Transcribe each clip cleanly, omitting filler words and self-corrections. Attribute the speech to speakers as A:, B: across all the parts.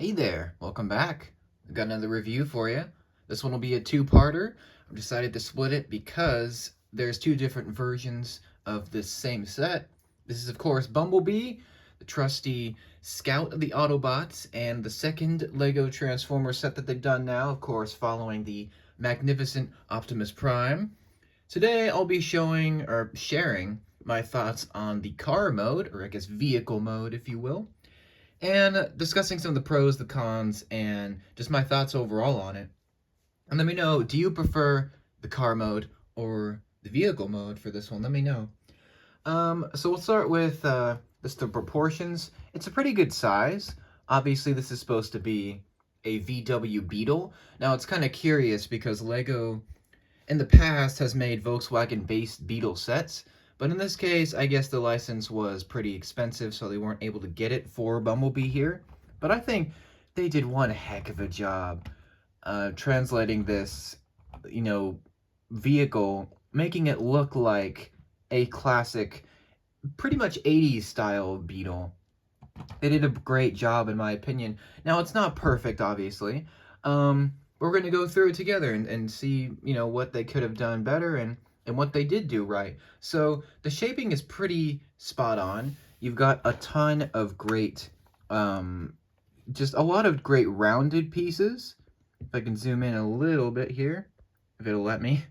A: Hey there, welcome back. I've got another review for you. This one will be a two-parter. I've decided to split it because there's two different versions of this same set. This is, of course, Bumblebee, the trusty scout of the Autobots, and the second LEGO Transformer set that they've done now, of course, following the magnificent Optimus Prime. Today, I'll be showing, or sharing, my thoughts on the car mode, or I guess vehicle mode, if you will, and discussing some of the pros, the cons, and just my thoughts overall on it. And let me know, do you prefer the car mode or the vehicle mode for this one? Let me know. So we'll start with just the proportions. It's a pretty good size. Obviously, this is supposed to be a VW Beetle. Now, it's kind of curious because LEGO in the past has made Volkswagen-based Beetle sets, but in this case, I guess the license was pretty expensive, so they weren't able to get it for Bumblebee here. But I think they did one heck of a job translating this, vehicle, making it look like a classic, pretty much 80s style Beetle. They did a great job, in my opinion. Now, it's not perfect, obviously. We're going to go through it together and see, what they could have done better and what they did do right. So, the shaping is pretty spot on. You've got a ton of great, just a lot of great rounded pieces. If I can zoom in a little bit here, if it'll let me.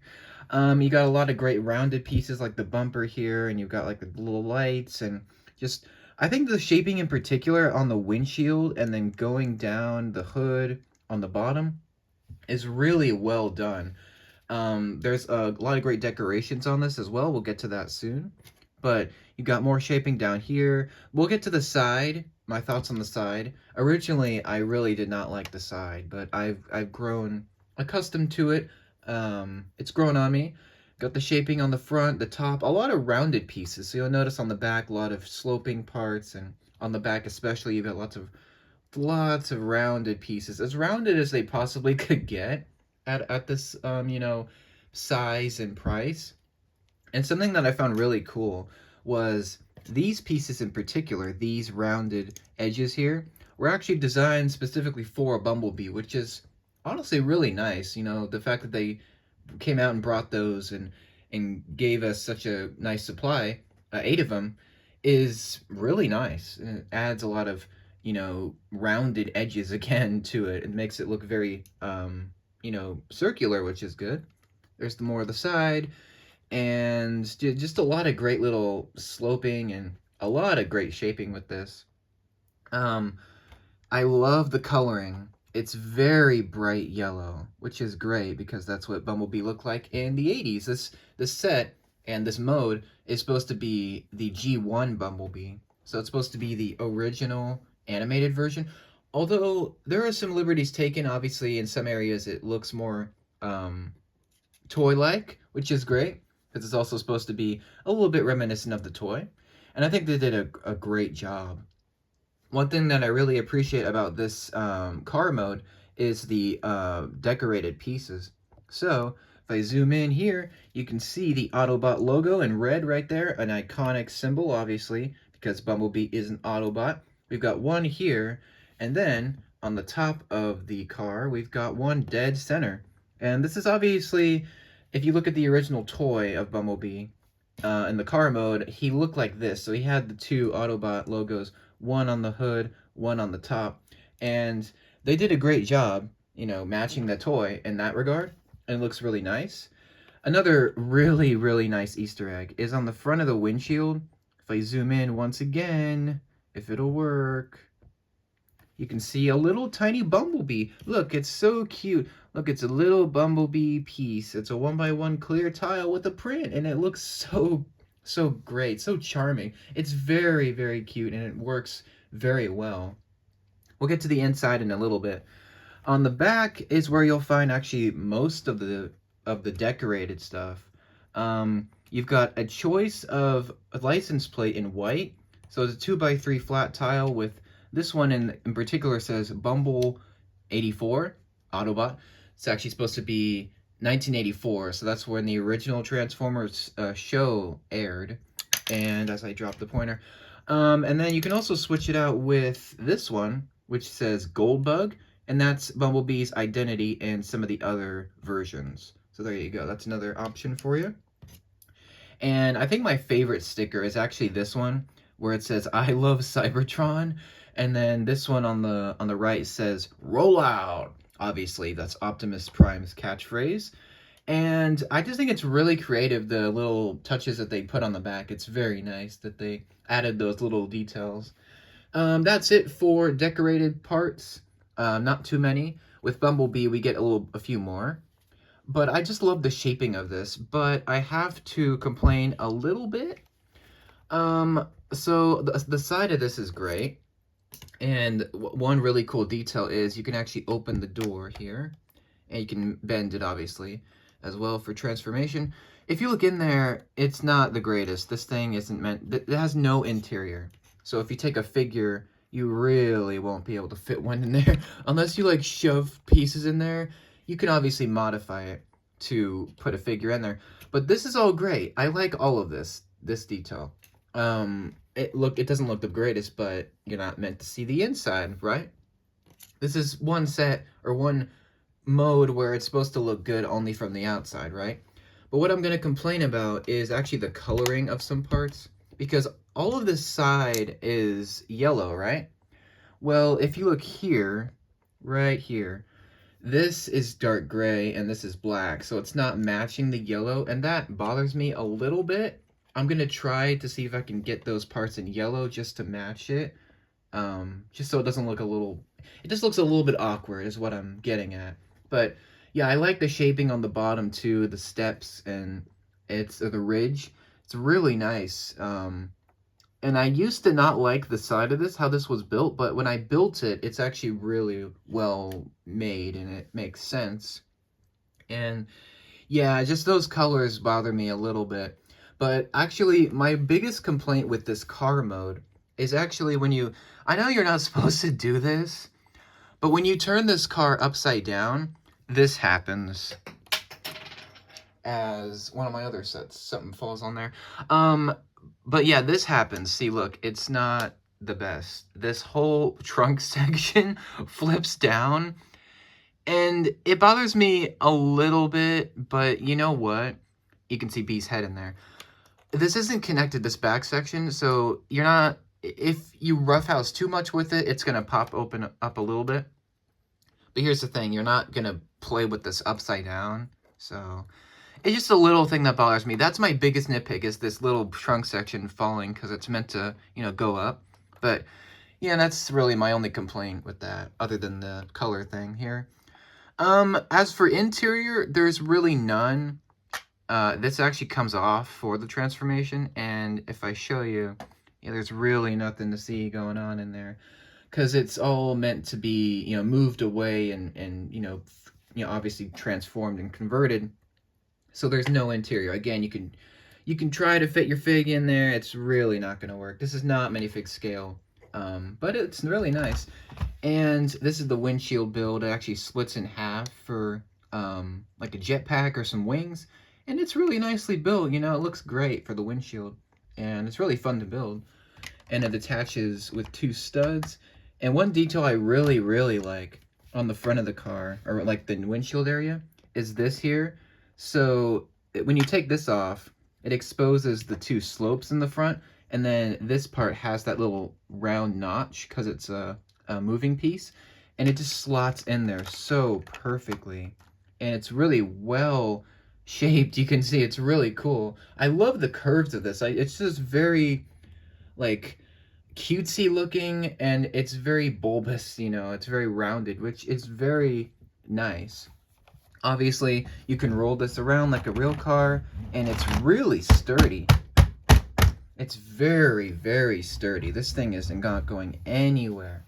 A: You got a lot of great rounded pieces like the bumper here, and you've got like the little lights and just, I think the shaping in particular on the windshield and then going down the hood on the bottom is really well done. There's a lot of great decorations on this as well. We'll get to that soon. But you got more shaping down here. We'll get to the side. My thoughts on the side. Originally, I really did not like the side, but I've grown accustomed to it. It's grown on me. Got the shaping on the front, the top, a lot of rounded pieces. So you'll notice on the back a lot of sloping parts, and on the back especially, you've got lots of rounded pieces, as rounded as they possibly could get at this size and price. And something that I found really cool was these pieces in particular, these rounded edges here, were actually designed specifically for a Bumblebee, which is honestly really nice. The fact that they came out and brought those and gave us such a nice supply, 8 of them, is really nice. It adds a lot of, rounded edges again to it. It makes it look very, circular, which is good. There's the more of the side, and just a lot of great little sloping and a lot of great shaping with this. I love the coloring. It's very bright yellow, which is great because that's what Bumblebee looked like in the 80s. This set and this mode is supposed to be the G1 Bumblebee. So it's supposed to be the original animated version. Although there are some liberties taken, obviously in some areas it looks more toy-like, which is great because it's also supposed to be a little bit reminiscent of the toy. And I think they did a great job. One thing that I really appreciate about this car mode is the decorated pieces. So, if I zoom in here, you can see the Autobot logo in red right there, an iconic symbol, obviously, because Bumblebee is an Autobot. We've got one here, and then on the top of the car, we've got one dead center. And this is obviously, if you look at the original toy of Bumblebee, in the car mode, he looked like this. So he had the two Autobot logos, one on the hood, one on the top. And they did a great job, matching the toy in that regard. And it looks really nice. Another really, really nice Easter egg is on the front of the windshield. If I zoom in once again, if it'll work, you can see a little tiny Bumblebee. Look, it's so cute. Look, it's a little Bumblebee piece. It's a 1x1 clear tile with a print, and it looks so great, so charming. It's very, very cute, and it works very well. We'll get to the inside in a little bit. On the back is where you'll find actually most of the decorated stuff. You've got a choice of a license plate in white. So it's a 2x3 flat tile with this one in particular says Bumble 84 Autobot. It's actually supposed to be 1984, so that's when the original Transformers show aired. And as I drop the pointer, and then you can also switch it out with this one, which says Goldbug, and that's Bumblebee's identity and some of the other versions. So there you go. That's another option for you. And I think my favorite sticker is actually this one, where it says "I love Cybertron," and then this one on the right says "Roll out." Obviously, that's Optimus Prime's catchphrase. And I just think it's really creative, the little touches that they put on the back. It's very nice that they added those little details. That's it for decorated parts. Not too many. With Bumblebee, we get a few more. But I just love the shaping of this. But I have to complain a little bit. So the side of this is great. And one really cool detail is you can actually open the door here. And you can bend it, obviously, as well for transformation. If you look in there, it's not the greatest. This thing isn't meant... It has no interior. So if you take a figure, you really won't be able to fit one in there. Unless you, like, shove pieces in there. You can obviously modify it to put a figure in there. But this is all great. I like all of this detail. It doesn't look the greatest, but you're not meant to see the inside, right? This is one set, or one mode where it's supposed to look good only from the outside, right? But what I'm going to complain about is actually the coloring of some parts, because all of this side is yellow, right? Well, if you look here, right here, this is dark gray and this is black, so it's not matching the yellow, and that bothers me a little bit. I'm going to try to see if I can get those parts in yellow just to match it, just so it doesn't look it just looks a little bit awkward is what I'm getting at. But yeah, I like the shaping on the bottom too, the steps, and it's the ridge. It's really nice. And I used to not like the side of this, how this was built, but when I built it, it's actually really well made and it makes sense. And yeah, just those colors bother me a little bit. But actually, my biggest complaint with this car mode is actually when I know you're not supposed to do this, but when you turn this car upside down, this happens. As one of my other sets, something falls on there. But yeah, this happens. See, look, it's not the best. This whole trunk section flips down, and it bothers me a little bit, but you know what? You can see Bee's head in there. This isn't connected, this back section, so you're not... If you roughhouse too much with it, it's going to pop open up a little bit. But here's the thing, you're not going to play with this upside down, so... It's just a little thing that bothers me. That's my biggest nitpick, is this little trunk section falling, because it's meant to, go up. But, yeah, that's really my only complaint with that, other than the color thing here. As for interior, there's really none. This actually comes off for the transformation, and if I show you, yeah, there's really nothing to see going on in there. Because it's all meant to be, moved away and obviously transformed and converted. So there's no interior. Again, you can try to fit your fig in there. It's really not going to work. This is not minifig scale, but it's really nice. And this is the windshield build. It actually splits in half for like a jetpack or some wings. And it's really nicely built. It looks great for the windshield. And it's really fun to build. And it attaches with 2 studs. And one detail I really, really like on the front of the car, or like the windshield area, is this here. So when you take this off, it exposes the 2 slopes in the front, and then this part has that little round notch because it's a moving piece, and it just slots in there so perfectly, and it's really well shaped. You can see it's really cool. I love the curves of this. It's just very like cutesy looking, and it's very bulbous, it's very rounded, which is very nice. Obviously, you can roll this around like a real car, and it's really sturdy. It's very, very sturdy. This thing isn't going anywhere.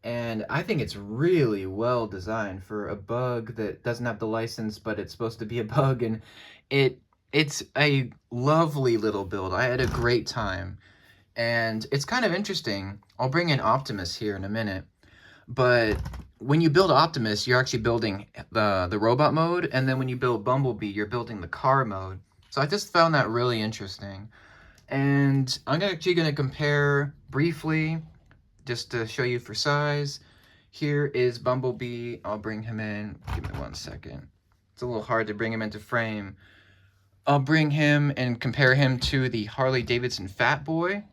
A: And I think it's really well designed for a bug that doesn't have the license, but it's supposed to be a bug, and it's a lovely little build. I had a great time. And it's kind of interesting. I'll bring in Optimus here in a minute. But when you build Optimus, you're actually building the robot mode, and then when you build Bumblebee, you're building the car mode. So I just found that really interesting. And I'm actually going to compare briefly just to show you for size, here is Bumblebee. I'll bring him in. Give me 1 second. It's a little hard to bring him into frame. I'll bring him and compare him to the Harley Davidson Fat Boy.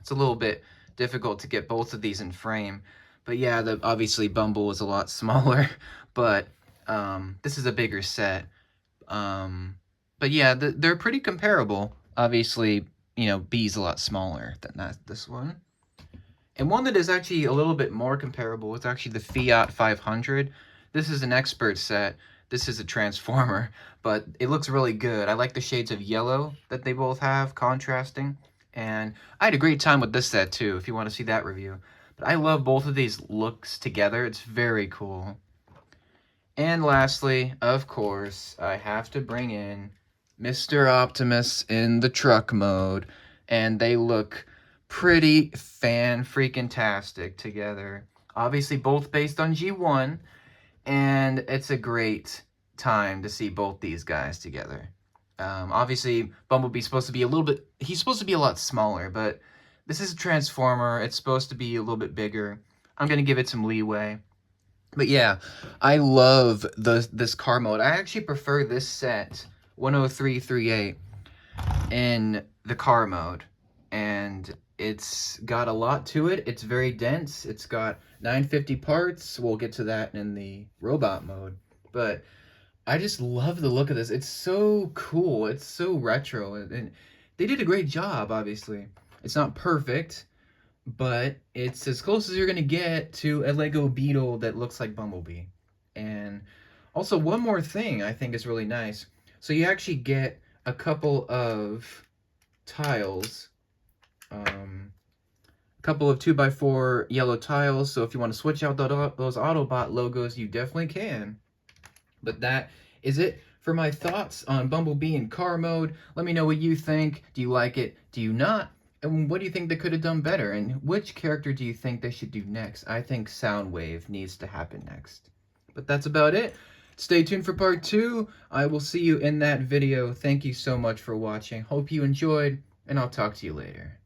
A: It's a little bit difficult to get both of these in frame. But yeah, obviously Bumble is a lot smaller, but this is a bigger set. But yeah, they're pretty comparable. Obviously, you know, B's a lot smaller than this one. And one that is actually a little bit more comparable is actually the Fiat 500. This is an expert set. This is a transformer, but it looks really good. I like the shades of yellow that they both have, contrasting. And I had a great time with this set too, if you want to see that review. But I love both of these looks together. It's very cool. And lastly, of course, I have to bring in Mr. Optimus in the truck mode. And they look pretty fan-freaking-tastic together. Obviously, both based on G1. And it's a great time to see both these guys together. Obviously, Bumblebee's supposed to be he's supposed to be a lot smaller, but this is a Transformer. It's supposed to be a little bit bigger. I'm going to give it some leeway. But yeah, I love this car mode. I actually prefer this set, 10338, in the car mode. And it's got a lot to it. It's very dense. It's got 950 parts. We'll get to that in the robot mode. But I just love the look of this. It's so cool. It's so retro. And they did a great job, obviously. It's not perfect, but it's as close as you're going to get to a Lego Beetle that looks like Bumblebee. And also, one more thing I think is really nice. So you actually get a couple of tiles. A couple of 2x4 yellow tiles, so if you want to switch out those Autobot logos, you definitely can. But that is it for my thoughts on Bumblebee in car mode. Let me know what you think. Do you like it? Do you not? And what do you think they could have done better? And which character do you think they should do next? I think Soundwave needs to happen next. But that's about it. Stay tuned for part 2. I will see you in that video. Thank you so much for watching. Hope you enjoyed, and I'll talk to you later.